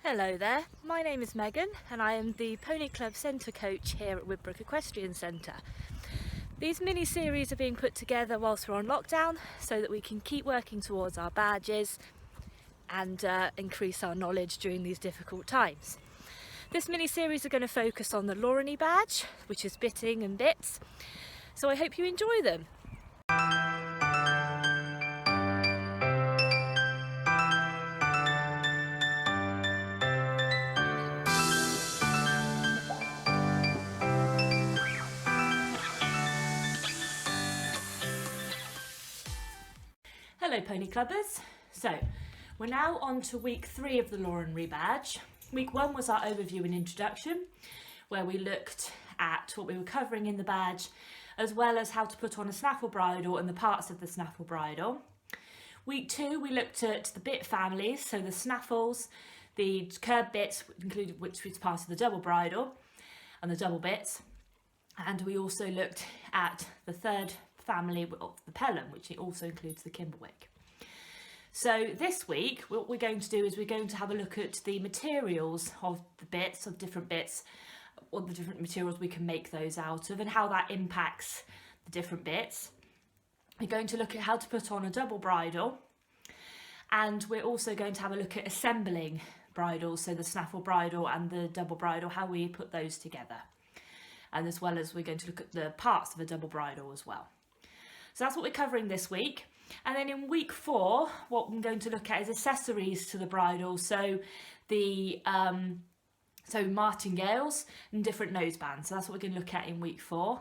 Hello there, my name is Megan and I am the Pony Club Centre coach here at Widbrook Equestrian Centre. These mini-series are being put together whilst we're on lockdown so that we can keep working towards our badges and increase our knowledge during these difficult times. This mini-series are going to focus on the Lawreny badge, which is bitting and bits, so I hope you enjoy them. Hello Pony Clubbers. So we're now on to week 3 of the Lawreny badge. Week 1 was our overview and introduction, where we looked at what we were covering in the badge, as well as how to put on a snaffle bridle and the parts of the snaffle bridle. Week 2 we looked at the bit families, so the snaffles, the curb bits, included which was part of the double bridle, and the double bits. And we also looked at the third family of the Pelham, which also includes the Kimberwick. So this week, what we're going to do is we're going to have a look at the materials of the bits, of different bits, or the different materials we can make those out of and how that impacts the different bits. We're going to look at how to put on a double bridle, and we're also going to have a look at assembling bridles, so the snaffle bridle and the double bridle, how we put those together. And as well as we're going to look at the parts of a double bridle as well. So that's what we're covering this week. And then in week 4, what I'm going to look at is accessories to the bridle. So the martingales and different nosebands. So that's what we're going to look at in week 4.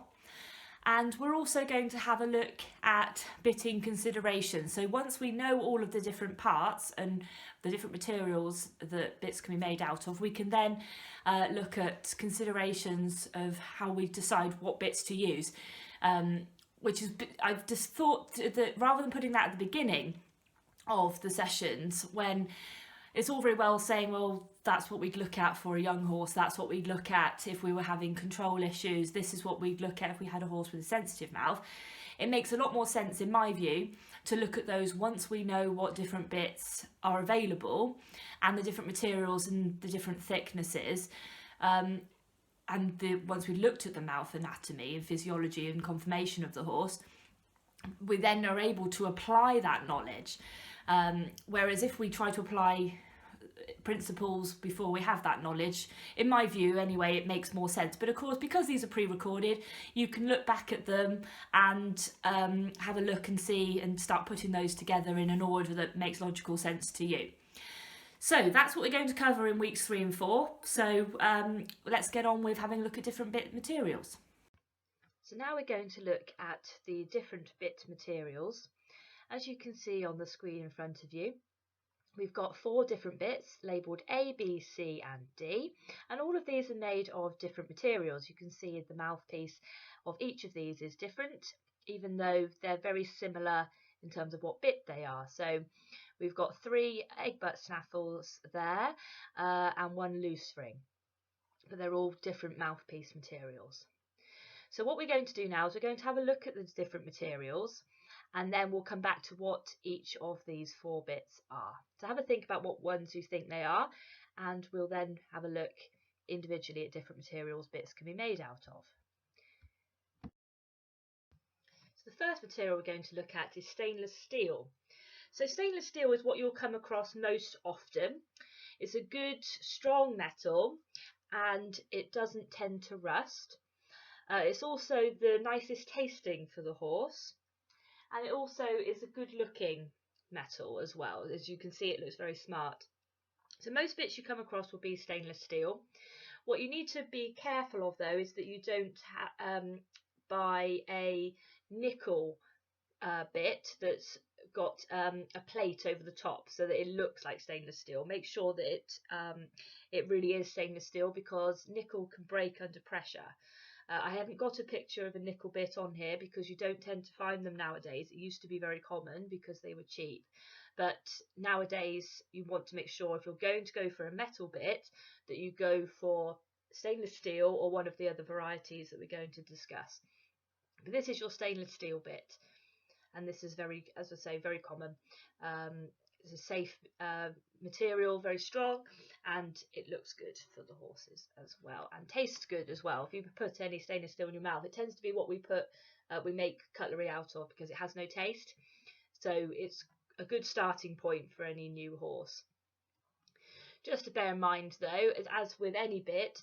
And we're also going to have a look at bitting considerations. So once we know all of the different parts and the different materials that bits can be made out of, we can then look at considerations of how we decide what bits to use. I've just thought that rather than putting that at the beginning of the sessions, when it's all very well saying, well, that's what we'd look at for a young horse, that's what we'd look at if we were having control issues, this is what we'd look at if we had a horse with a sensitive mouth. It makes a lot more sense, in my view, to look at those once we know what different bits are available and the different materials and the different thicknesses. Once we've looked at the mouth anatomy and physiology and conformation of the horse, we then are able to apply that knowledge. Whereas if we try to apply principles before we have that knowledge, in my view anyway, it makes more sense. But of course, because these are pre-recorded, you can look back at them and have a look and see and start putting those together in an order that makes logical sense to you. So that's what we're going to cover in weeks 3 and 4. So let's get on with having a look at different bit materials. So now we're going to look at the different bit materials. As you can see on the screen in front of you, we've got 4 different bits labelled A, B, C and D, and all of these are made of different materials. You can see the mouthpiece of each of these is different, even though they're very similar in terms of what bit they are. So we've got 3 egg butt snaffles there and 1 loose ring, but they're all different mouthpiece materials. So what we're going to do now is we're going to have a look at the different materials, and then we'll come back to what each of these 4 bits are. So have a think about what ones you think they are, and we'll then have a look individually at different materials bits can be made out of. So the first material we're going to look at is stainless steel. So stainless steel is what you'll come across most often. It's a good strong metal and it doesn't tend to rust. It's also the nicest tasting for the horse, and it also is a good looking metal as well. As you can see, it looks very smart. So most bits you come across will be stainless steel. What you need to be careful of though is that you don't buy a nickel bit that's got a plate over the top so that it looks like stainless steel. Make sure that it really is stainless steel, because nickel can break under pressure. I haven't got a picture of a nickel bit on here because you don't tend to find them nowadays. It used to be very common because they were cheap, but nowadays you want to make sure if you're going to go for a metal bit that you go for stainless steel or one of the other varieties that we're going to discuss. But this is your stainless steel bit, and this is very, as I say, very common. it's a safe material, very strong, and it looks good for the horses as well, and tastes good as well. If you put any stainless steel in your mouth, it tends to be what we make cutlery out of, because it has no taste. So it's a good starting point for any new horse. Just to bear in mind though, as with any bit,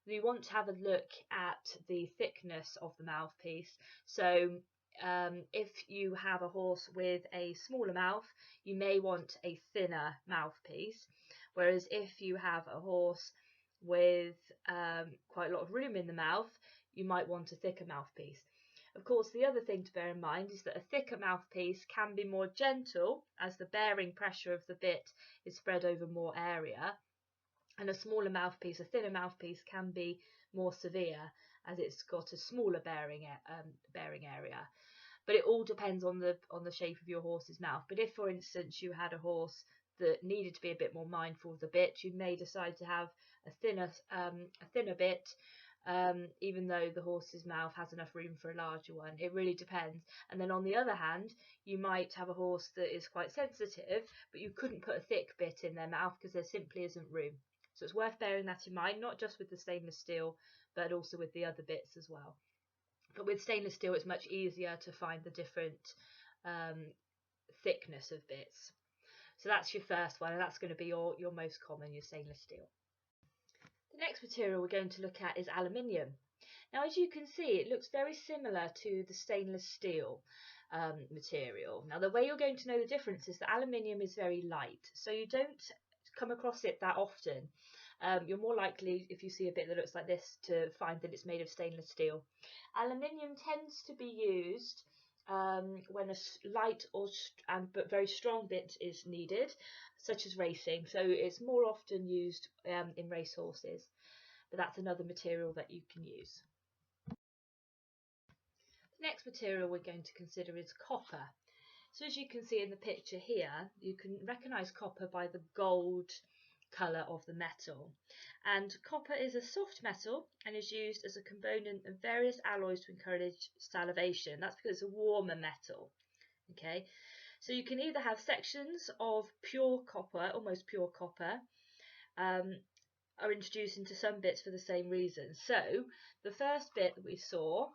you want to have a look at the thickness of the mouthpiece. So if you have a horse with a smaller mouth, you may want a thinner mouthpiece, whereas if you have a horse with quite a lot of room in the mouth, you might want a thicker mouthpiece. Of course, the other thing to bear in mind is that a thicker mouthpiece can be more gentle, as the bearing pressure of the bit is spread over more area, and a smaller mouthpiece, a thinner mouthpiece, can be more severe, as it's got a smaller bearing area. But it all depends on the shape of your horse's mouth. But if, for instance, you had a horse that needed to be a bit more mindful of the bit, you may decide to have a thinner bit, even though the horse's mouth has enough room for a larger one. It really depends. And then on the other hand, you might have a horse that is quite sensitive, but you couldn't put a thick bit in their mouth because there simply isn't room. So it's worth bearing that in mind, not just with the stainless steel, but also with the other bits as well. But with stainless steel, it's much easier to find the different thickness of bits. So that's your first one, and that's going to be your most common, your stainless steel. The next material we're going to look at is aluminium. Now, as you can see, it looks very similar to the stainless steel material. Now, the way you're going to know the difference is that aluminium is very light, so you don't come across it that often. You're more likely, if you see a bit that looks like this, to find that it's made of stainless steel. Aluminium tends to be used when a light but very strong bit is needed, such as racing. So it's more often used in race horses, but that's another material that you can use. The next material we're going to consider is copper. So as you can see in the picture here, you can recognise copper by the gold colour of the metal. And copper is a soft metal and is used as a component of various alloys to encourage salivation. That's because it's a warmer metal. Okay, so you can either have sections of pure copper, almost pure copper, are introduced into some bits for the same reason. So the first bit that we saw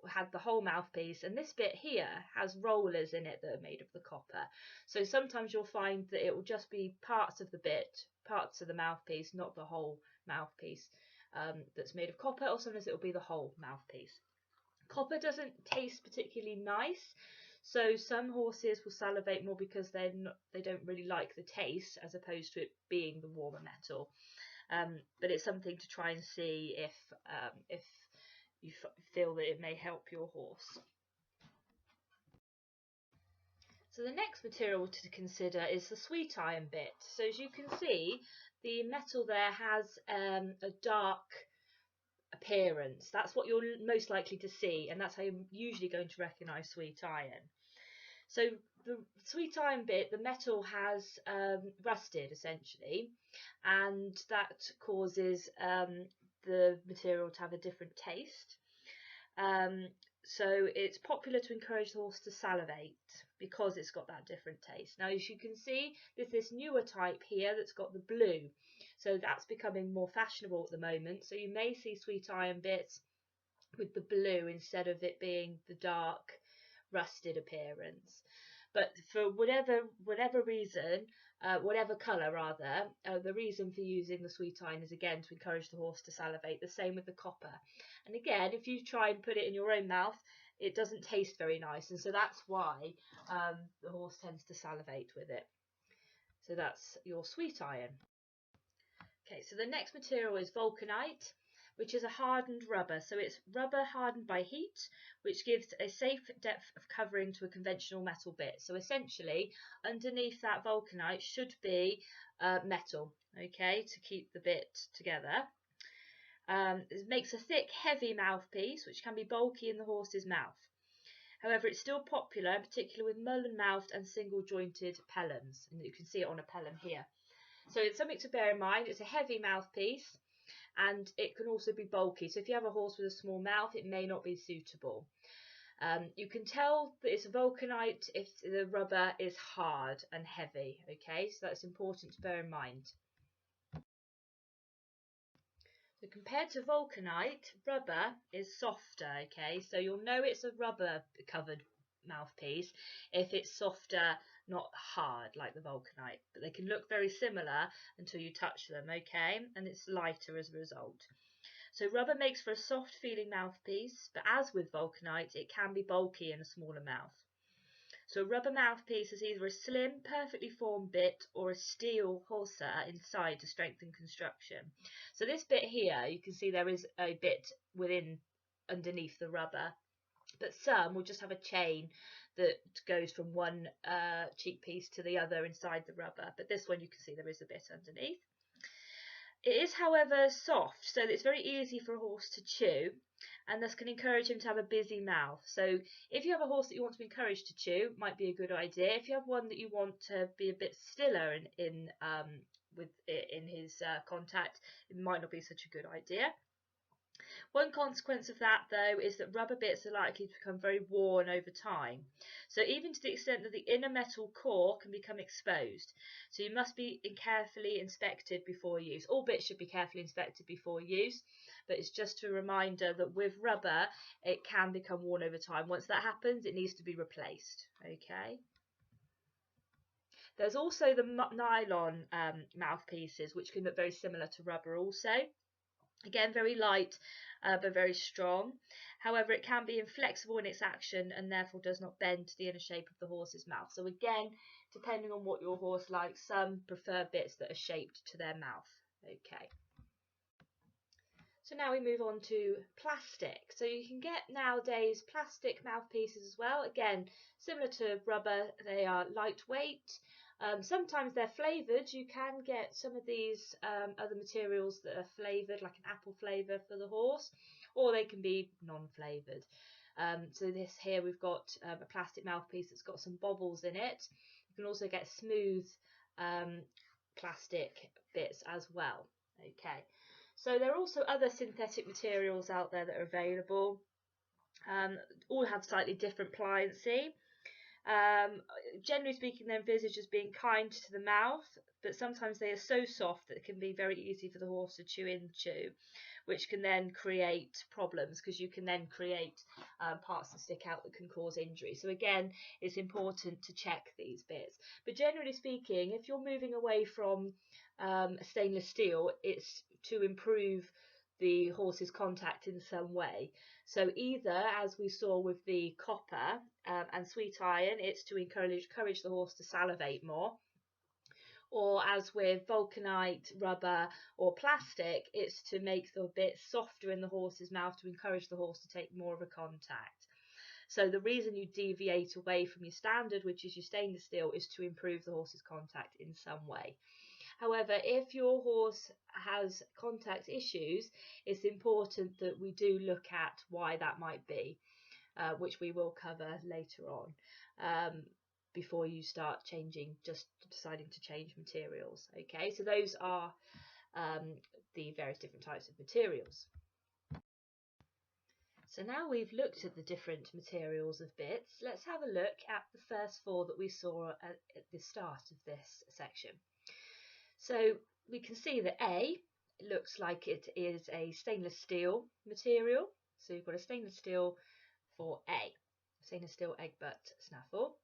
had the whole mouthpiece, and this bit here has rollers in it that are made of the copper. So sometimes you'll find that it will just be parts of the bit, parts of the mouthpiece, not the whole mouthpiece that's made of copper, or sometimes it will be the whole mouthpiece. Copper doesn't taste particularly nice, so some horses will salivate more because they don't really like the taste, as opposed to it being the warmer metal. But it's something to try and see if you feel that it may help your horse. So the next material to consider is the sweet iron bit. So as you can see, the metal there has a dark appearance. That's what you're most likely to see, and that's how you're usually going to recognise sweet iron. So the sweet iron bit, the metal has rusted essentially, and that causes the material to have a different taste. So it's popular to encourage the horse to salivate because it's got that different taste. Now, as you can see, there's this newer type here that's got the blue. So that's becoming more fashionable at the moment. So you may see sweet iron bits with the blue instead of it being the dark rusted appearance. But for whatever reason, whatever colour rather, the reason for using the sweet iron is again to encourage the horse to salivate. The same with the copper. And again, if you try and put it in your own mouth, it doesn't taste very nice, and so that's why the horse tends to salivate with it. So that's your sweet iron. Okay, so the next material is vulcanite, which is a hardened rubber. So it's rubber hardened by heat, which gives a safe depth of covering to a conventional metal bit. So essentially, underneath that vulcanite should be metal, okay, to keep the bit together. It makes a thick, heavy mouthpiece, which can be bulky in the horse's mouth. However, it's still popular, in particular with mullen-mouthed and single-jointed pellams, and you can see it on a pellam here. So it's something to bear in mind. It's a heavy mouthpiece, and it can also be bulky. So if you have a horse with a small mouth, it may not be suitable. You can tell that it's a vulcanite if the rubber is hard and heavy, okay, so that's important to bear in mind. So compared to vulcanite, rubber is softer, okay, so you'll know it's a rubber covered mouthpiece if it's softer, not hard like the vulcanite, but they can look very similar until you touch them, okay, and it's lighter as a result. So rubber makes for a soft feeling mouthpiece, but as with vulcanite, it can be bulky in a smaller mouth. So a rubber mouthpiece is either a slim, perfectly formed bit or a steel hawser inside to strengthen construction. So this bit here, you can see there is a bit underneath the rubber, but some will just have a chain that goes from one cheek piece to the other inside the rubber, but this one you can see there is a bit underneath. It is, however, soft, so that it's very easy for a horse to chew, and thus can encourage him to have a busy mouth. So if you have a horse that you want to encourage to chew, it might be a good idea. If you have one that you want to be a bit stiller in his contact, it might not be such a good idea. One consequence of that, though, is that rubber bits are likely to become very worn over time. So even to the extent that the inner metal core can become exposed. So you must be carefully inspected before use. All bits should be carefully inspected before use, but it's just a reminder that with rubber, it can become worn over time. Once that happens, it needs to be replaced. Okay. There's also the nylon mouthpieces, which can look very similar to rubber also. Again, very light, but very strong. However, it can be inflexible in its action and therefore does not bend to the inner shape of the horse's mouth. So again, depending on what your horse likes, some prefer bits that are shaped to their mouth. Okay. So now we move on to plastic. So you can get nowadays plastic mouthpieces as well. Again, similar to rubber, they are lightweight. Sometimes they're flavoured. You can get some of these other materials that are flavoured, like an apple flavour for the horse, or they can be non-flavoured. So this here we've got a plastic mouthpiece that's got some bobbles in it. You can also get smooth plastic bits as well. Okay, so there are also other synthetic materials out there that are available. All have slightly different pliancy. Generally speaking, they're envisaged as being kind to the mouth, but sometimes they are so soft that it can be very easy for the horse to chew into, which can then create problems because you can then create parts that stick out that can cause injury. So again, it's important to check these bits. But generally speaking, if you're moving away from stainless steel, it's to improve the horse's contact in some way. So either, as we saw with the copper and sweet iron, it's to encourage the horse to salivate more. Or as with vulcanite, rubber or plastic, it's to make the bit softer in the horse's mouth to encourage the horse to take more of a contact. So the reason you deviate away from your standard, which is your stainless steel, is to improve the horse's contact in some way. However, if your horse has contact issues, it's important that we do look at why that might be, which we will cover later on, before you start just deciding to change materials. Okay, so those are the various different types of materials. So now we've looked at the different materials of bits, let's have a look at the first four that we saw at the start of this section. So we can see that A looks like it is a stainless steel material. So you've got a stainless steel for A, stainless steel egg butt snaffle.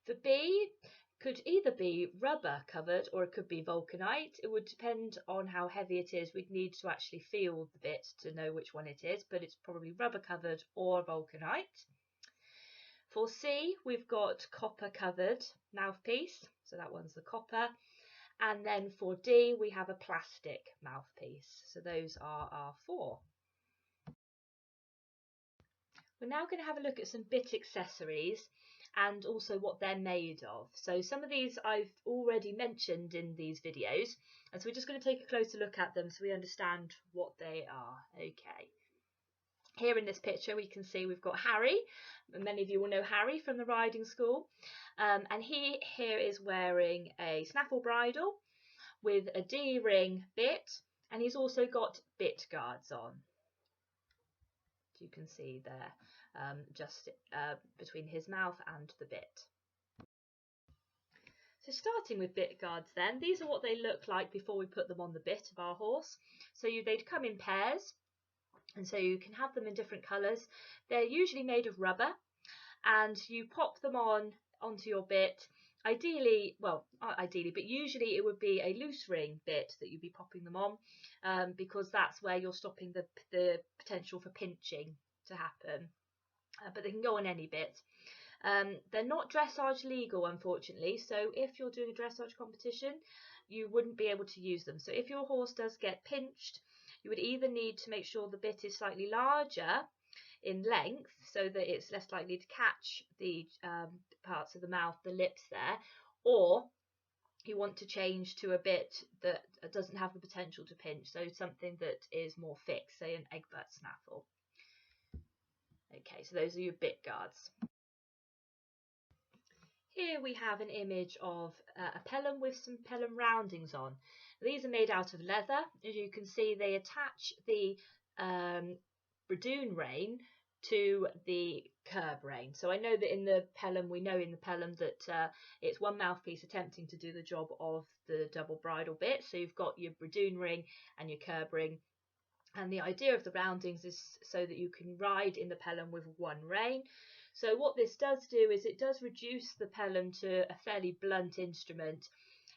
For B, could either be rubber covered or it could be vulcanite. It would depend on how heavy it is. We'd need to actually feel the bit to know which one it is, but it's probably rubber covered or vulcanite. For C, we've got copper covered mouthpiece, so that one's the copper. And then for D, we have a plastic mouthpiece. So those are our four. We're now going to have a look at some bit accessories and also what they're made of. So some of these I've already mentioned in these videos, and so we're just going to take a closer look at them so we understand what they are. Okay. Here in this picture we can see we've got Harry. Many of you will know Harry from the riding school. And he here is wearing a snaffle bridle with a D-ring bit, and he's also got bit guards on. You can see there. just between his mouth and the bit. So starting with bit guards then, these are what they look like before we put them on the bit of our horse. So they'd come in pairs, and so you can have them in different colours. They're usually made of rubber, and you pop them onto your bit. Ideally, well, not ideally, but usually it would be a loose ring bit that you'd be popping them on, because that's where you're stopping the potential for pinching to happen. But they can go on any bit. They're not dressage legal, unfortunately, so if you're doing a dressage competition, you wouldn't be able to use them. So if your horse does get pinched, you would either need to make sure the bit is slightly larger in length so that it's less likely to catch the parts of the mouth, the lips there, or you want to change to a bit that doesn't have the potential to pinch, so something that is more fixed, say an Egbert snaffle. Okay, so those are your bit guards. Here we have an image of a pelham with some pelham roundings on. These are made out of leather. As you can see, they attach the bradoon rein to the curb rein. So I know that in the pelham, that it's one mouthpiece attempting to do the job of the double bridle bit. So you've got your bradoon ring and your curb ring. And the idea of the roundings is so that you can ride in the pelham with one rein. So what this does do is it does reduce the pelham to a fairly blunt instrument,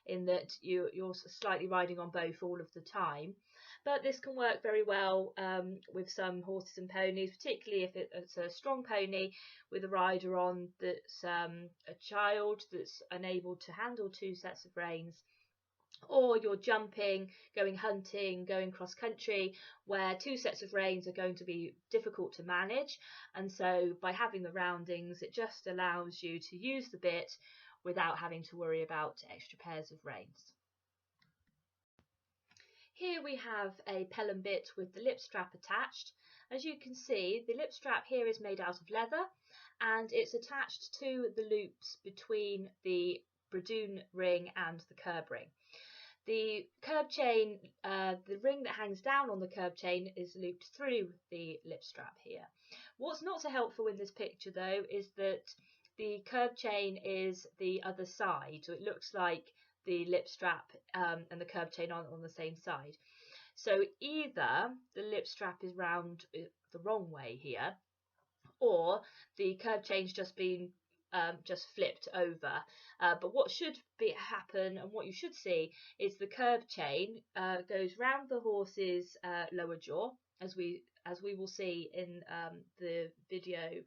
in that you're slightly riding on both all of the time. But this can work very well with some horses and ponies, particularly if it's a strong pony with a rider on that's a child that's unable to handle two sets of reins, or you're jumping, going hunting, going cross country, where two sets of reins are going to be difficult to manage. And so by having the roundings, it just allows you to use the bit without having to worry about extra pairs of reins. Here we have a pelham bit with the lip strap attached. As you can see, the lip strap here is made out of leather, and it's attached to the loops between the bradoon ring and the curb ring. The curb chain, the ring that hangs down on the curb chain, is looped through the lip strap here. What's not so helpful in this picture though is that the curb chain is the other side, so it looks like the lip strap and the curb chain on the same side. So either the lip strap is round the wrong way here, or the curb chain's just been just flipped over. But what should happen, and what you should see, is the curb chain goes round the horse's lower jaw, as we will see in the video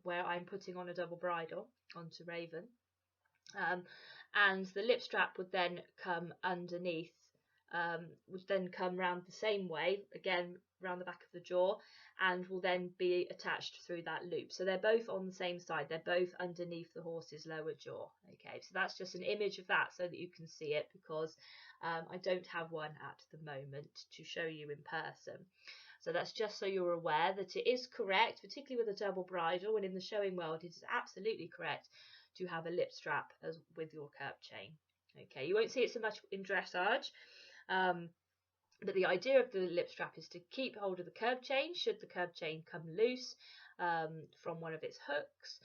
where I'm putting on a double bridle onto Raven. And the lip strap would then come underneath, would then come round the same way, again round the back of the jaw, and will then be attached through that loop. So they're both on the same side, they're both underneath the horse's lower jaw. Okay, so that's just an image of that so that you can see it, because I don't have one at the moment to show you in person. So that's just so you're aware that it is correct, particularly with a double bridle, and in the showing world it is absolutely correct to have a lip strap as with your curb chain. Okay, you won't see it so much in dressage, but the idea of the lip strap is to keep hold of the curb chain should the curb chain come loose from one of its hooks.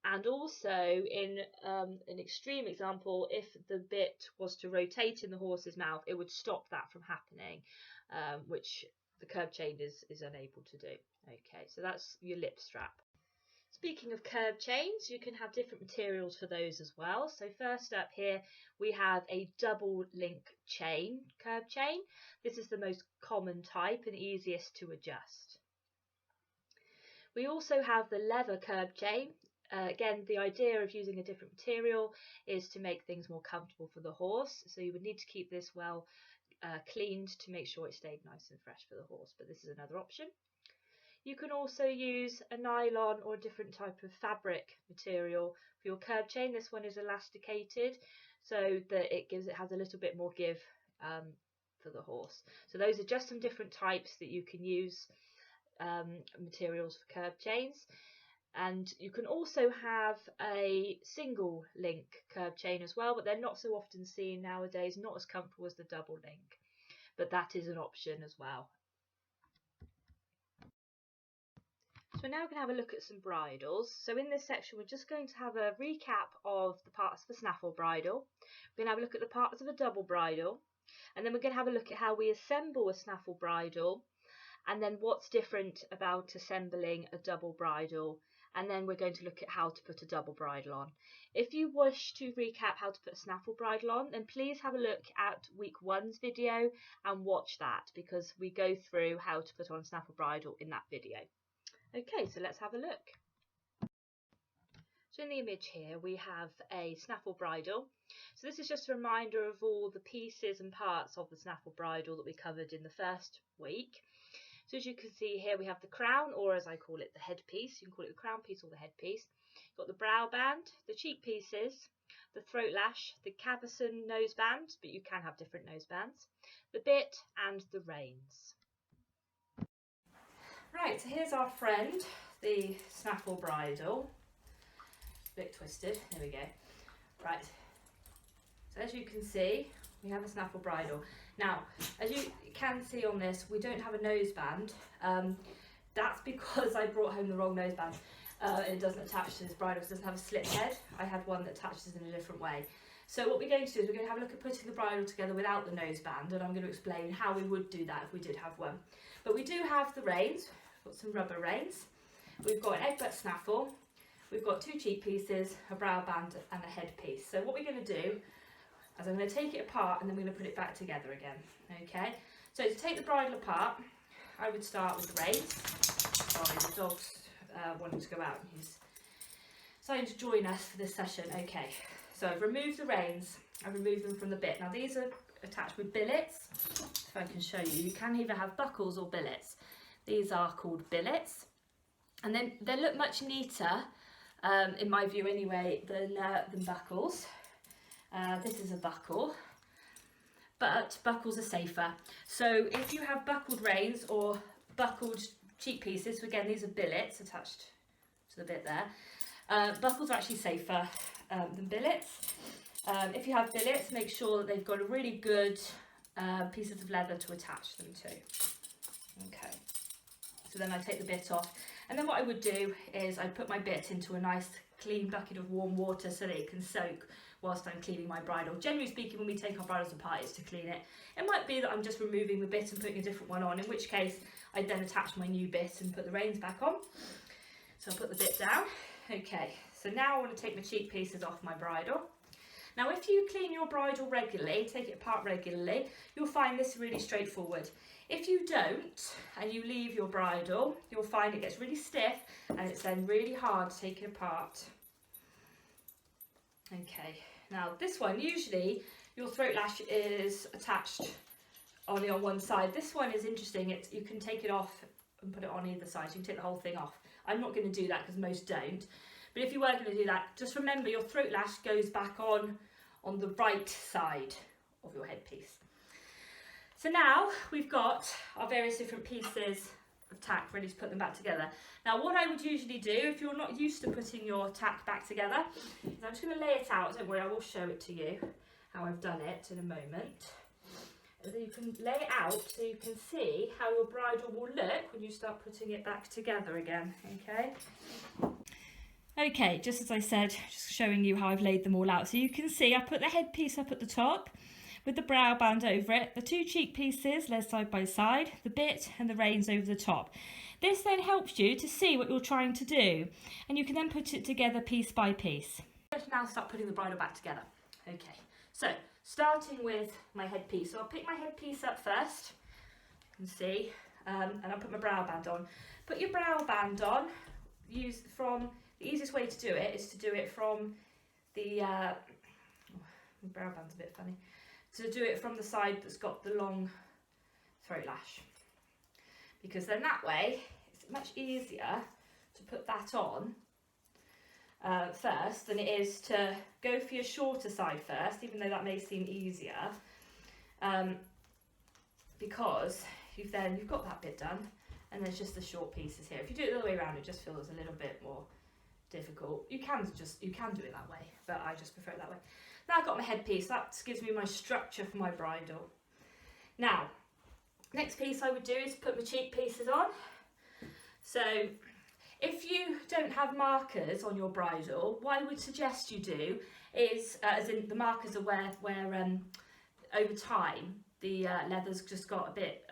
And also, in an extreme example, if the bit was to rotate in the horse's mouth, it would stop that from happening, which the curb chain is unable to do. Okay, so that's your lip strap. Speaking of curb chains, you can have different materials for those as well. So first up here, we have a double link chain curb chain. This is the most common type and easiest to adjust. We also have the leather curb chain. Again, the idea of using a different material is to make things more comfortable for the horse. So you would need to keep this well cleaned to make sure it stayed nice and fresh for the horse, but this is another option. You can also use a nylon or a different type of fabric material for your curb chain. This one is elasticated so that it has a little bit more give for the horse. So those are just some different types that you can use materials for curb chains. And you can also have a single link curb chain as well, but they're not so often seen nowadays, not as comfortable as the double link, but that is an option as well. So now we're going to have a look at some bridles. So in this section we're just going to have a recap of the parts of a snaffle bridle. We're going to have a look at the parts of a double bridle, and then we're going to have a look at how we assemble a snaffle bridle, and then what's different about assembling a double bridle, and then we're going to look at how to put a double bridle on. If you wish to recap how to put a snaffle bridle on, then please have a look at week 1's video and watch that, because we go through how to put on a snaffle bridle in that video. Okay, so let's have a look. So in the image here we have a snaffle bridle. So this is just a reminder of all the pieces and parts of the snaffle bridle that we covered in the first week. So as you can see here we have the crown, or as I call it, the headpiece. You can call it the crown piece or the headpiece. You've got the brow band, the cheek pieces, the throat lash, the cavesson noseband, but you can have different nosebands, the bit and the reins. Right, so here's our friend, the snaffle bridle. A bit twisted, there we go. Right, so as you can see, we have a snaffle bridle. Now, as you can see on this, we don't have a noseband. That's because I brought home the wrong noseband. It doesn't attach to this bridle, it doesn't have a slip head. I had one that attaches in a different way. So what we're going to do is we're going to have a look at putting the bridle together without the noseband, and I'm going to explain how we would do that if we did have one. But we do have the reins. We've got some rubber reins. We've got an egg butt snaffle. We've got 2 cheek pieces, a brow band and a headpiece. So what we're going to do is I'm going to take it apart and then we're going to put it back together again. Okay, so to take the bridle apart, I would start with the reins. Sorry, the dog's wanting to go out and he's deciding to join us for this session. Okay, so I've removed the reins, I've removed them from the bit. Now these are attached with billets. If I can show you, you can either have buckles or billets. These are called billets, and then they look much neater, in my view anyway, than buckles. This is a buckle, but buckles are safer. So if you have buckled reins or buckled cheek pieces, so again these are billets attached to the bit there, buckles are actually safer than billets. If you have billets, make sure that they've got a really good pieces of leather to attach them to. Okay, so then I take the bit off, and then what I would do is I'd put my bit into a nice clean bucket of warm water so that it can soak whilst I'm cleaning my bridle. Generally speaking, when we take our bridles apart, it's to clean it. It might be that I'm just removing the bit and putting a different one on, in which case I'd then attach my new bit and put the reins back on. So I'll put the bit down. Okay, so now I want to take my cheek pieces off my bridle. Now if you clean your bridle regularly, take it apart regularly, you'll find this really straightforward. If you don't, and you leave your bridle, you'll find it gets really stiff and it's then really hard to take it apart. Okay, now this one, usually your throat lash is attached only on one side. This one is interesting, you can take it off and put it on either side, so you can take the whole thing off. I'm not going to do that because most don't. But if you were going to do that, just remember your throat lash goes back on the right side of your headpiece. So now we've got our various different pieces of tack ready to put them back together. Now what I would usually do, if you're not used to putting your tack back together, is I'm just going to lay it out. Don't worry, I will show it to you how I've done it in a moment. So you can lay it out so you can see how your bridle will look when you start putting it back together again. Okay, just as I said, just showing you how I've laid them all out. So you can see I put the headpiece up at the top with the brow band over it, the 2 cheek pieces laid side by side, the bit and the reins over the top. This then helps you to see what you're trying to do, and you can then put it together piece by piece. Let's now start putting the bridle back together. Okay, so starting with my headpiece. So I'll pick my headpiece up first, you can see, and I'll put my brow band on. Put your brow band on, the easiest way to do it is to do it from the, my brow band's a bit funny, to do it from the side that's got the long throat lash, because then that way it's much easier to put that on first than it is to go for your shorter side first, even though that may seem easier, because you've got that bit done and there's just the short pieces here. If you do it the other way around, it just feels a little bit more difficult. You can do it that way, but I just prefer it that way. Now I've got my headpiece, that gives me my structure for my bridle. Now, next piece I would do is put my cheek pieces on. So If you don't have markers on your bridle, what I would suggest you do is, as in the markers are where over time the leather's just got a bit,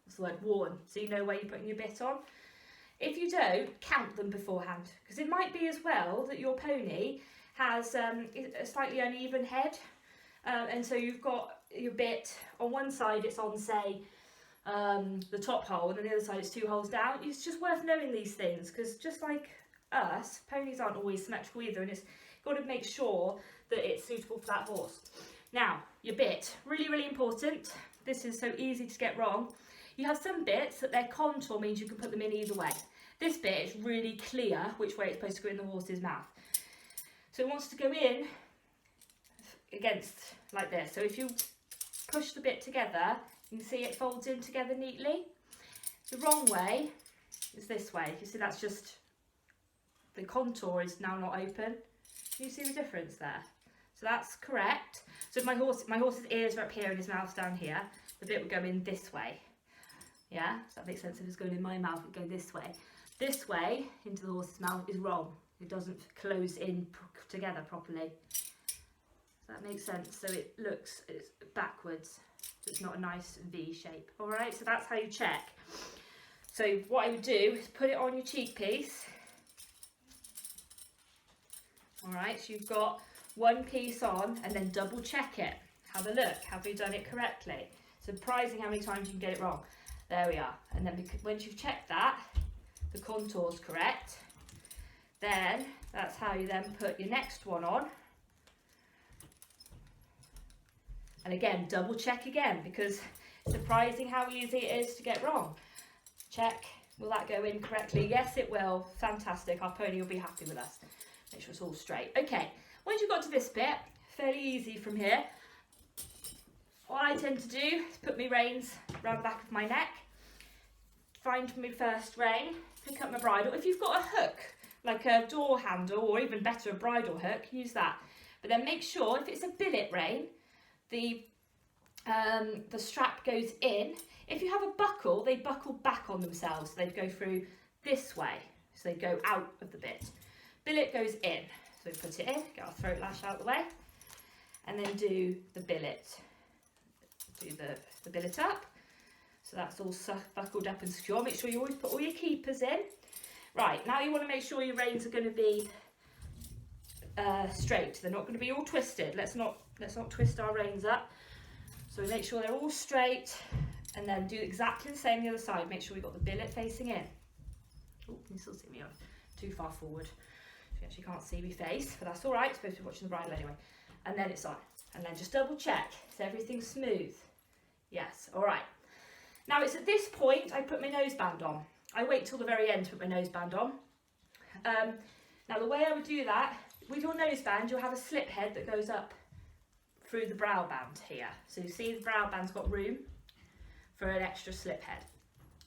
what's the word, worn, so you know where you're putting your bit on. If you don't, count them beforehand, because it might be as well that your pony has a slightly uneven head, and so you've got your bit on one side, it's on, say, the top hole, and on the other side it's 2 holes down. It's just worth knowing these things, because just like us, ponies aren't always symmetrical either, and it's got to make sure that it's suitable for that horse. Now, your bit, really, really important. This is so easy to get wrong. You have some bits that their contour means you can put them in either way. This bit is really clear which way it's supposed to go in the horse's mouth. So it wants to go in against like this. So if you push the bit together, you can see it folds in together neatly. The wrong way is this way. You see that's just, the contour is now not open. Can you see the difference there? So that's correct. So if my horse's ears are up here and his mouth's down here, the bit would go in this way. Yeah, does that make sense? If it's going in my mouth, it would go this way. This way into the horse's mouth is wrong. It doesn't close in together properly. Does that make sense? So it looks, it's backwards. So it's not a nice V shape. All right, so that's how you check. So what I would do is put it on your cheek piece. All right, so you've got one piece on, and then double check it. Have a look. Have you done it correctly? Surprising how many times you can get it wrong. There we are. And then once you've checked that, the contour's correct, then that's how you then put your next one on. And again, double check again, because it's surprising how easy it is to get wrong. Check, will that go in correctly? Yes, it will. Fantastic. Our pony will be happy with us. Make sure it's all straight. Okay, once you've got to this bit, fairly easy from here. What I tend to do is put my reins around the back of my neck, find my first rein, pick up my bridle. If you've got a hook, like a door handle, or even better, a bridle hook, use that. But then make sure, if it's a billet rein, the strap goes in. If you have a buckle, they buckle back on themselves. So they go through this way, so they go out of the bit. Billet goes in, so put it in, get our throat lash out of the way, and then do the billet. Do the billet up, so that's all buckled up and secure. Make sure you always put all your keepers in. Right, now you want to make sure your reins are going to be straight. They're not going to be all twisted. Let's not twist our reins up. So we make sure they're all straight, and then do exactly the same the other side. Make sure we've got the billet facing in. Oh, you can still see me too far forward. You actually can't see me face, but that's all right. You're supposed to be watching the bridle anyway. And then it's on. And then just double check. Is everything smooth? Yes, all right. Now it's at this point I put my noseband on. I wait till the very end to put my noseband on. Now the way I would do that, with your noseband you'll have a slip head that goes up through the brow band here. So you see the brow band's got room for an extra slip head.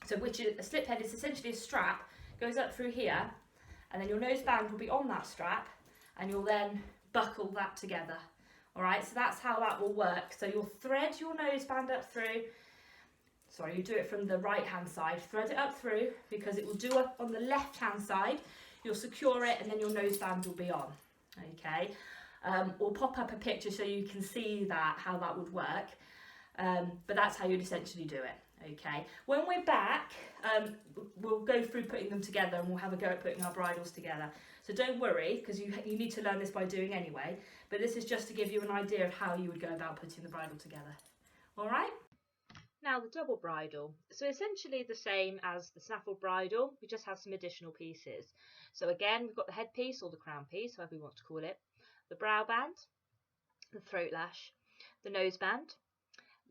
So a slip head is essentially a strap, goes up through here, and then your noseband will be on that strap, and you'll then buckle that together. All right, so that's how that will work. So you'll thread your noseband up through. Sorry, you do it from the right hand side. Thread it up through, because it will do up on the left hand side. You'll secure it, and then your noseband will be on. Okay, we'll pop up a picture so you can see how that would work. But that's how you'd essentially do it. Okay, when we're back, we'll go through putting them together, and we'll have a go at putting our bridles together. So don't worry, because you need to learn this by doing anyway, but this is just to give you an idea of how you would go about putting the bridle together. All right? Now the double bridle. So essentially the same as the snaffle bridle, we just have some additional pieces. So again, we've got the headpiece or the crown piece, however you want to call it, the brow band, the throat lash, the noseband,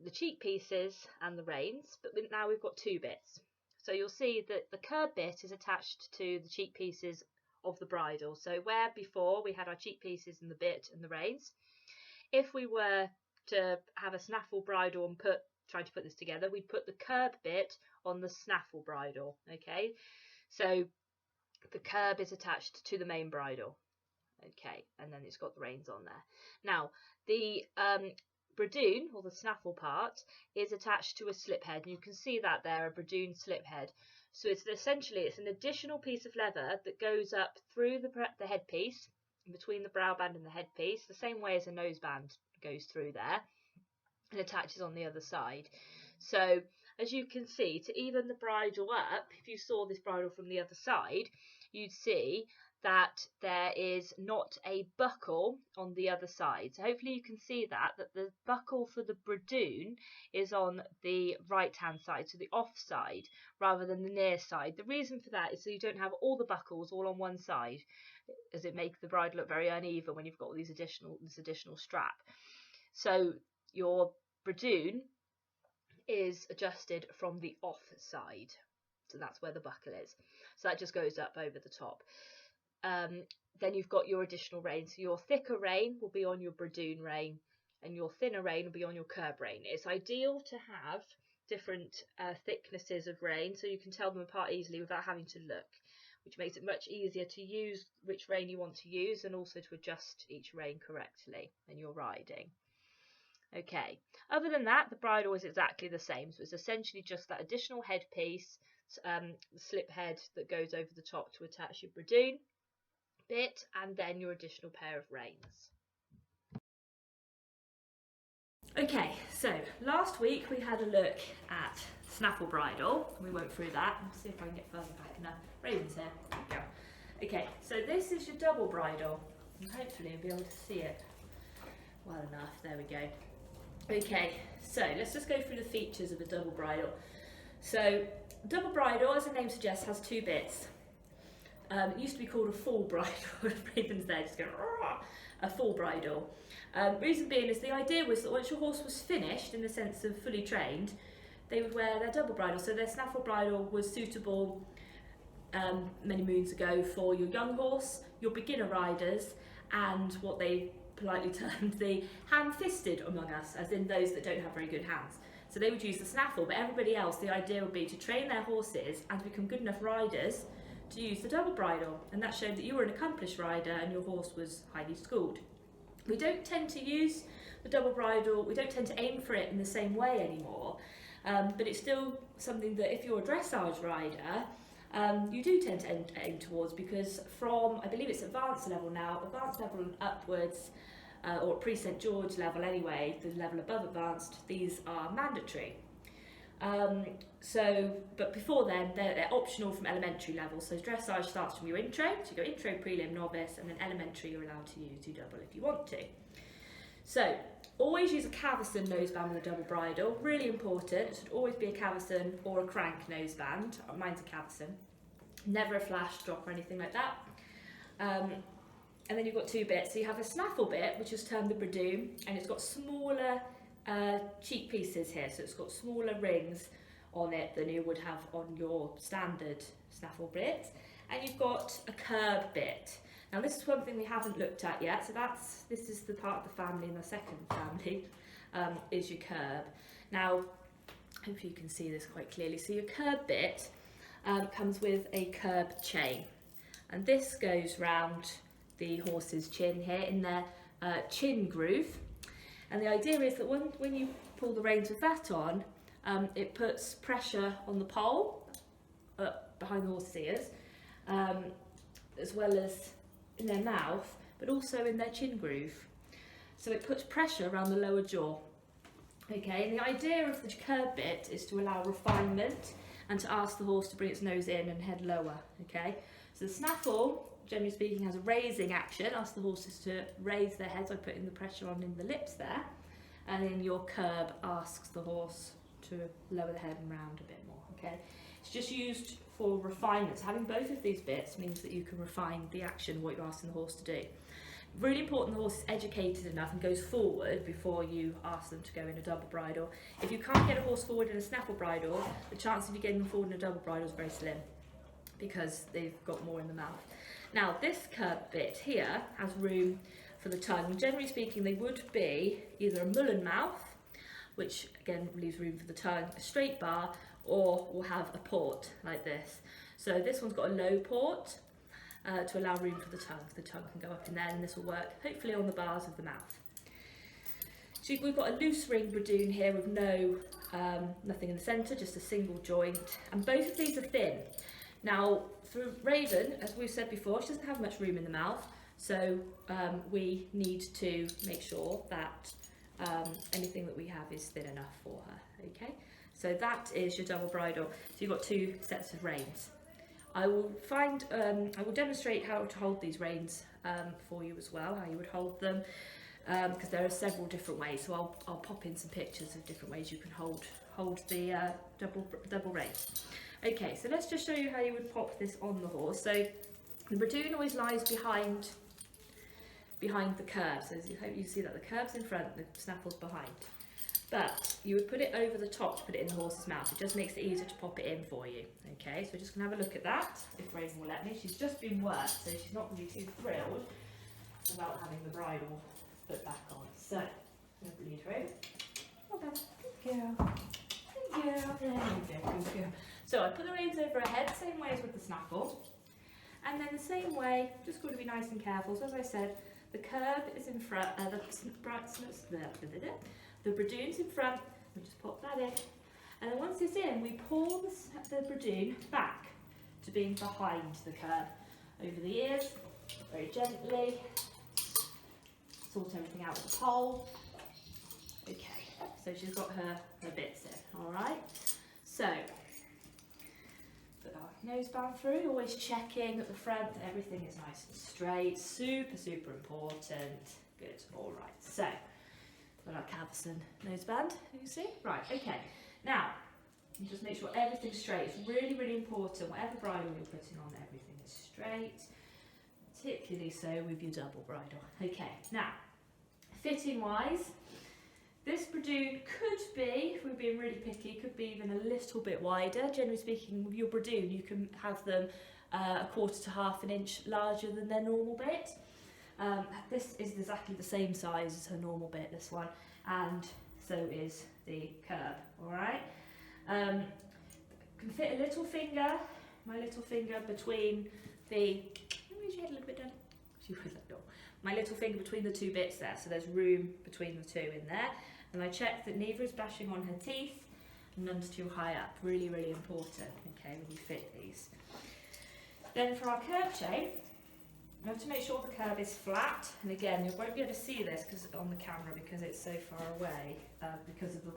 the cheek pieces and the reins, but now we've got 2 bits. So you'll see that the curb bit is attached to the cheek pieces of the bridle. So where before we had our cheek pieces and the bit and the reins, if we were to have a snaffle bridle and try to put this together, we'd put the curb bit on the snaffle bridle. Okay, so the curb is attached to the main bridle. Okay, and then it's got the reins on there. Now the bradoon, or the snaffle part, is attached to a slip head. You can see that there, a bradoon slip head. So it's an additional piece of leather that goes up through the headpiece, between the brow band and the headpiece, the same way as a noseband goes through there, and attaches on the other side. So as you can see, to even the bridle up, if you saw this bridle from the other side, you'd see that there is not a buckle on the other side. So hopefully you can see that the buckle for the bradoon is on the right hand side, so the off side, rather than the near side. The reason for that is so you don't have all the buckles all on one side, as it makes the bride look very uneven when you've got all this additional strap. So your bradoon is adjusted from the off side, so that's where the buckle is. So that just goes up over the top. Then you've got your additional rein. So your thicker rein will be on your bradoon rein, and your thinner rein will be on your curb rein. It's ideal to have different thicknesses of rein so you can tell them apart easily without having to look, which makes it much easier to use which rein you want to use, and also to adjust each rein correctly when you're riding. Okay, other than that, the bridle is exactly the same. So it's essentially just that additional headpiece, slip head that goes over the top to attach your bradoon bit, and then your additional pair of reins. Okay, so last week we had a look at snaffle bridle. We went through that. Let's see if I can get further back enough. Raven's here. There we go. Okay, so this is your double bridle, and hopefully you'll be able to see it well enough. There we go. Okay, so let's just go through the features of a double bridle. So double bridle, as the name suggests, has two bits. It used to be called a full bridle. Raven's there just going, a full bridle. Reason being is the idea was that once your horse was finished, in the sense of fully trained, they would wear their double bridle. So their snaffle bridle was suitable many moons ago for your young horse, your beginner riders, and what they politely termed the hand-fisted among us, as in those that don't have very good hands. So they would use the snaffle, but everybody else, the idea would be to train their horses and to become good enough riders to use the double bridle, and that showed that you were an accomplished rider and your horse was highly schooled. We don't tend to use the double bridle, we don't tend to aim for it in the same way anymore, but it's still something that if you're a dressage rider, you do tend to aim towards, because from, I believe it's advanced level now, advanced level and upwards, or pre-St George level anyway, the level above advanced, these are mandatory. But before then, they're optional from elementary level. So dressage starts from your intro, so you go intro, prelim, novice, and then elementary you're allowed to use your double if you want to. So always use a cavesson noseband with a double bridle, really important. It should always be a cavesson or a crank noseband. Mine's a cavesson. Never a flash drop or anything like that. And then you've got two bits. So you have a snaffle bit, which is termed the bradoon, and it's got smaller cheek pieces here, so it's got smaller rings on it than you would have on your standard snaffle bit. And you've got a curb bit. Now this is one thing we haven't looked at yet, so this is the part of the family, and the second family is your curb. Now hopefully you can see this quite clearly. So your curb bit comes with a curb chain, and this goes round the horse's chin here in their chin groove. And the idea is that when you pull the reins with that on, it puts pressure on the pole behind the horse's ears, as well as in their mouth, but also in their chin groove. So it puts pressure around the lower jaw. Okay, and the idea of the curb bit is to allow refinement and to ask the horse to bring its nose in and head lower. Okay, so the snaffle, generally speaking, has a raising action, asks the horses to raise their heads by putting the pressure on in the lips there, and then your curb asks the horse to lower the head and round a bit more. Okay, it's just used for refinement. So having both of these bits means that you can refine the action, what you're asking the horse to do. Really important the horse is educated enough and goes forward before you ask them to go in a double bridle. If you can't get a horse forward in a snaffle bridle, the chance of you getting them forward in a double bridle is very slim, because they've got more in the mouth. Now this curb bit here has room for the tongue. Generally speaking, they would be either a mullen mouth, which again leaves room for the tongue, a straight bar, or we'll have a port like this. So this one's got a low port to allow room for the tongue. The tongue can go up in there, and this will work hopefully on the bars of the mouth. So So we've got a loose ring bradoon here with nothing in the centre, just a single joint, and both of these are thin. Now for Raven, as we've said before, she doesn't have much room in the mouth, so we need to make sure that anything that we have is thin enough for her. Okay, so that is your double bridle. So you've got 2 sets of reins. I will demonstrate how to hold these reins for you as well, how you would hold them, because there are several different ways. So I'll pop in some pictures of different ways you can hold the double reins. Okay, so let's just show you how you would pop this on the horse. So the bradoon always lies behind the curb. So as you hope you see that the curb's in front, the snaffle's behind. But you would put it over the top to put it in the horse's mouth. It just makes it easier to pop it in for you. Okay, so we're just going to have a look at that, if Raven will let me. She's just been worked, so she's not going to be too thrilled about having the bridle put back on. So, I'm going to bleed her in. Okay, good girl. Good girl. There you go, good girl. So I put the reins over her head, same way as with the snaffle. And then the same way, just got to be nice and careful. So as I said, the curb is in front, the bradoon's in front, we just pop that in. And then once it's in, we pull the bradoon back to being behind the curb. Over the ears, very gently. Sort everything out with the pole. Okay, so she's got her bits in, alright? So, put our noseband through, always checking at the front that everything is nice and straight. Super, super important. Good, alright. So, got our Cavison noseband, you see? Right, okay. Now, you just make sure everything's straight. It's really, really important. Whatever bridle you're putting on, everything is straight. Particularly so with your double bridle. Okay, now, fitting wise, this bradoon could be, if we're being really picky, could be even a little bit wider. Generally speaking, with your bradoon, you can have them a quarter to half an inch larger than their normal bit. This is exactly the same size as her normal bit, this one, and so is the curb, alright? Can fit a little finger, my little finger between the, raise your head a little bit down, my little finger between the 2 bits there, so there's room between the 2 in there, and I check that neither is bashing on her teeth, and none's too high up, really, really important, okay, when you fit these. Then for our curb chain, you have to make sure the curb is flat, and again, you won't be able to see this on the camera because it's so far away, because of the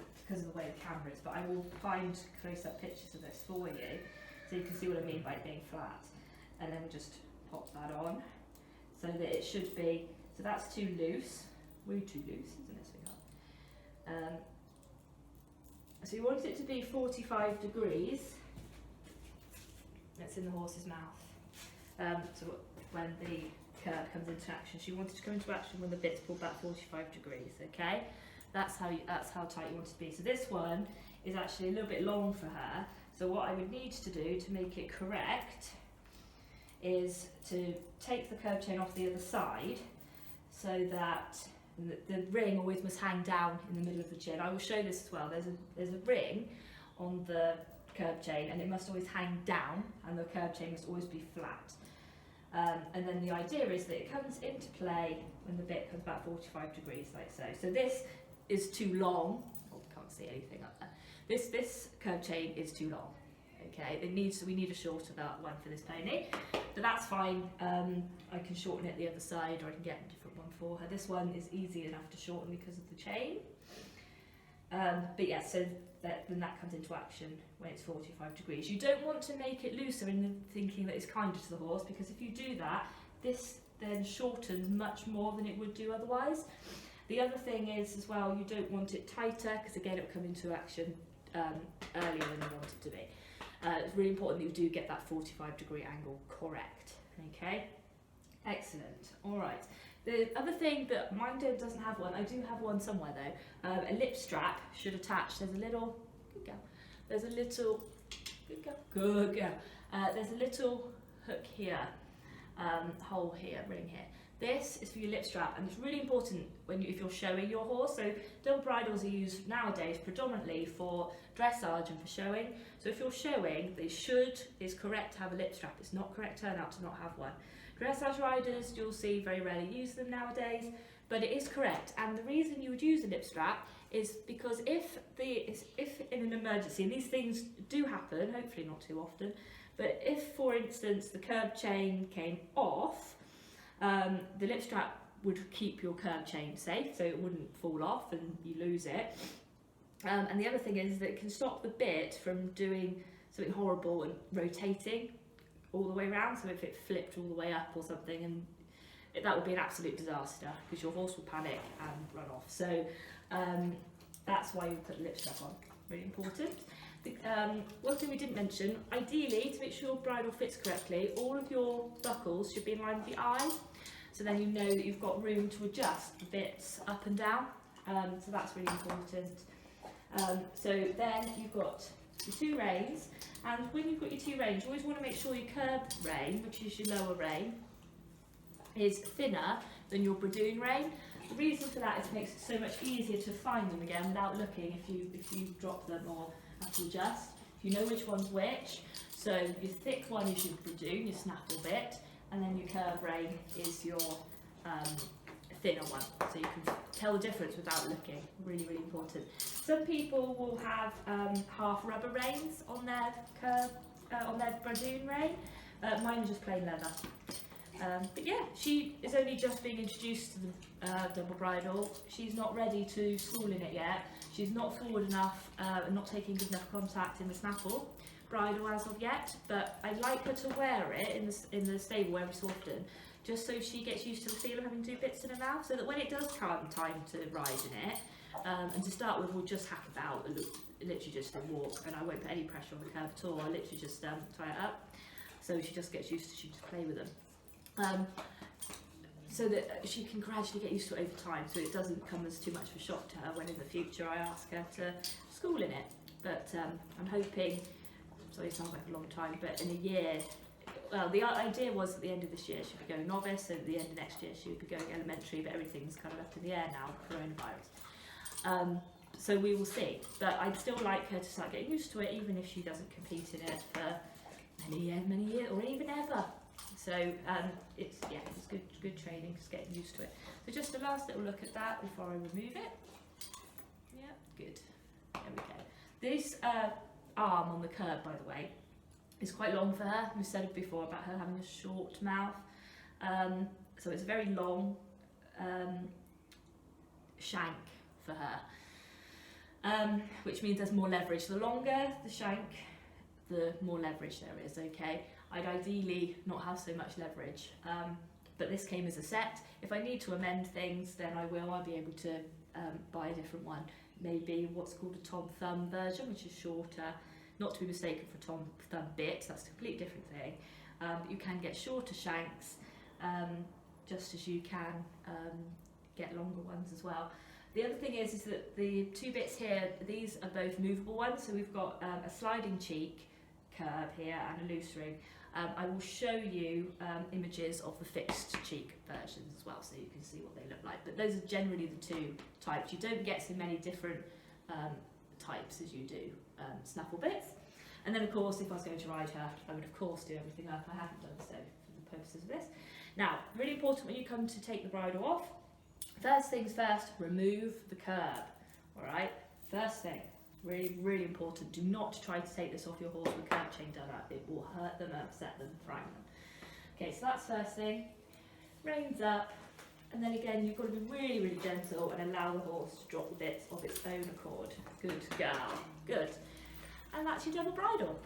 way the camera is, but I will find close-up pictures of this for you, so you can see what I mean by it being flat. And then we just pop that on, so that it should be, so that's too loose, way too loose, isn't it, sweetheart? So you want it to be 45 degrees, that's in the horse's mouth. So when the curb comes into action, she wanted to come into action when the bit's pulled back 45 degrees, okay? That's how tight you want it to be. So this one is actually a little bit long for her, so what I would need to do to make it correct is to take the curb chain off the other side so that the ring always must hang down in the middle of the chin. I will show this as well. There's a ring on the curb chain and it must always hang down and the curb chain must always be flat. And then the idea is that it comes into play when the bit comes back 45 degrees like so. So this is too long. Oh, can't see anything up there. This curb chain is too long. Okay, we need a shorter one for this pony, but that's fine. I can shorten it the other side, or I can get a different one for her. This one is easy enough to shorten because of the chain. But yeah, so then that comes into action when it's 45 degrees. You don't want to make it looser in thinking that it's kinder to the horse, because if you do that, this then shortens much more than it would do otherwise. The other thing is as well, you don't want it tighter, because again it will come into action earlier than you want it to be. It's really important that you do get that 45 degree angle correct. Okay, excellent. All right. The other thing that mine doesn't have one, I do have one somewhere though, a lip strap should attach. There's a little, good girl, there's a little, good girl, good girl. There's a little hook here, hole here, ring here. This is for your lip strap, and it's really important if you're showing your horse. So double bridles are used nowadays predominantly for dressage and for showing. So if you're showing, is correct to have a lip strap. It's not correct turn out to not have one. Dressage riders, you'll see very rarely use them nowadays, but it is correct. And the reason you would use a lip strap is because if in an emergency, and these things do happen, hopefully not too often, but if, for instance, the curb chain came off, the lip strap would keep your curb chain safe, so it wouldn't fall off and you lose it. And the other thing is that it can stop the bit from doing something horrible and rotating all the way around. So if it flipped all the way up or something, and that would be an absolute disaster because your horse will panic and run off. So that's why you put the lip strap on. Really important. One thing we didn't mention, ideally, to make sure your bridle fits correctly, all of your buckles should be in line with the eye. So then you know that you've got room to adjust the bits up and down. So that's really important. So then you've got your two reins, and when you've got your two reins, you always want to make sure your curb rein, which is your lower rein, is thinner than your bradoon rein. The reason for that is it makes it so much easier to find them again without looking if you drop them or have to adjust. You know which one's which. So your thick one is your bradoon, your snaffle bit, and then your curb rein is your thinner one. So you can tell the difference without looking. Really, really important. Some people will have half rubber reins on their on their bradoon rein. Mine is just plain leather. But yeah, she is only just being introduced to the double bridle. She's not ready to school in it yet. She's not forward enough and not taking good enough contact in the snaffle bridle as of yet. But I'd like her to wear it in the stable every so often, just so she gets used to the feel of having two bits in her mouth, so that when it does come time to ride in it, and to start with, we'll just hack about and literally just walk, and I won't put any pressure on the curb at all. I literally just tie it up, so she just gets used to, she just play with them. So that she can gradually get used to it over time, so it doesn't come as too much of a shock to her when in the future I ask her to school in it. But I'm hoping, sorry it sounds like a long time, but in a year, well, the idea was at the end of this year she'd be going novice, and at the end of next year she would be going elementary, but everything's kind of up in the air now, coronavirus. So we will see, but I'd still like her to start getting used to it, even if she doesn't compete in it for many years, or even ever. So it's good training, just getting used to it. So just a last little look at that before I remove it. Yeah, good. There we go. This arm on the curb, by the way, is quite long for her. We said it before about her having a short mouth. So it's a very long shank for her, which means there's more leverage. The longer the shank, the more leverage there is, okay? I'd ideally not have so much leverage, but this came as a set. If I need to amend things, then I will. I'll be able to buy a different one. Maybe what's called a Tom Thumb version, which is shorter, not to be mistaken for Tom Thumb bit, that's a completely different thing. But you can get shorter shanks, just as you can get longer ones as well. The other thing is that the two bits here, these are both movable ones, so we've got a sliding cheek curb here and a loose ring. I will show you images of the fixed cheek versions as well, so you can see what they look like. But those are generally the two types. You don't get so many different types as you do snaffle bits. And then of course, if I was going to ride her, I would of course do everything up. I haven't done so for the purposes of this. Now, really important when you come to take the bridle off, first things first, remove the curb. All right, first thing. Really, really important. Do not try to take this off your horse with curb chain done up. It will hurt them, upset them, frighten them. Okay, so that's first thing. Reins up, and then again, you've got to be really, really gentle and allow the horse to drop the bits of its own accord. Good girl. Good. And that's your double bridle.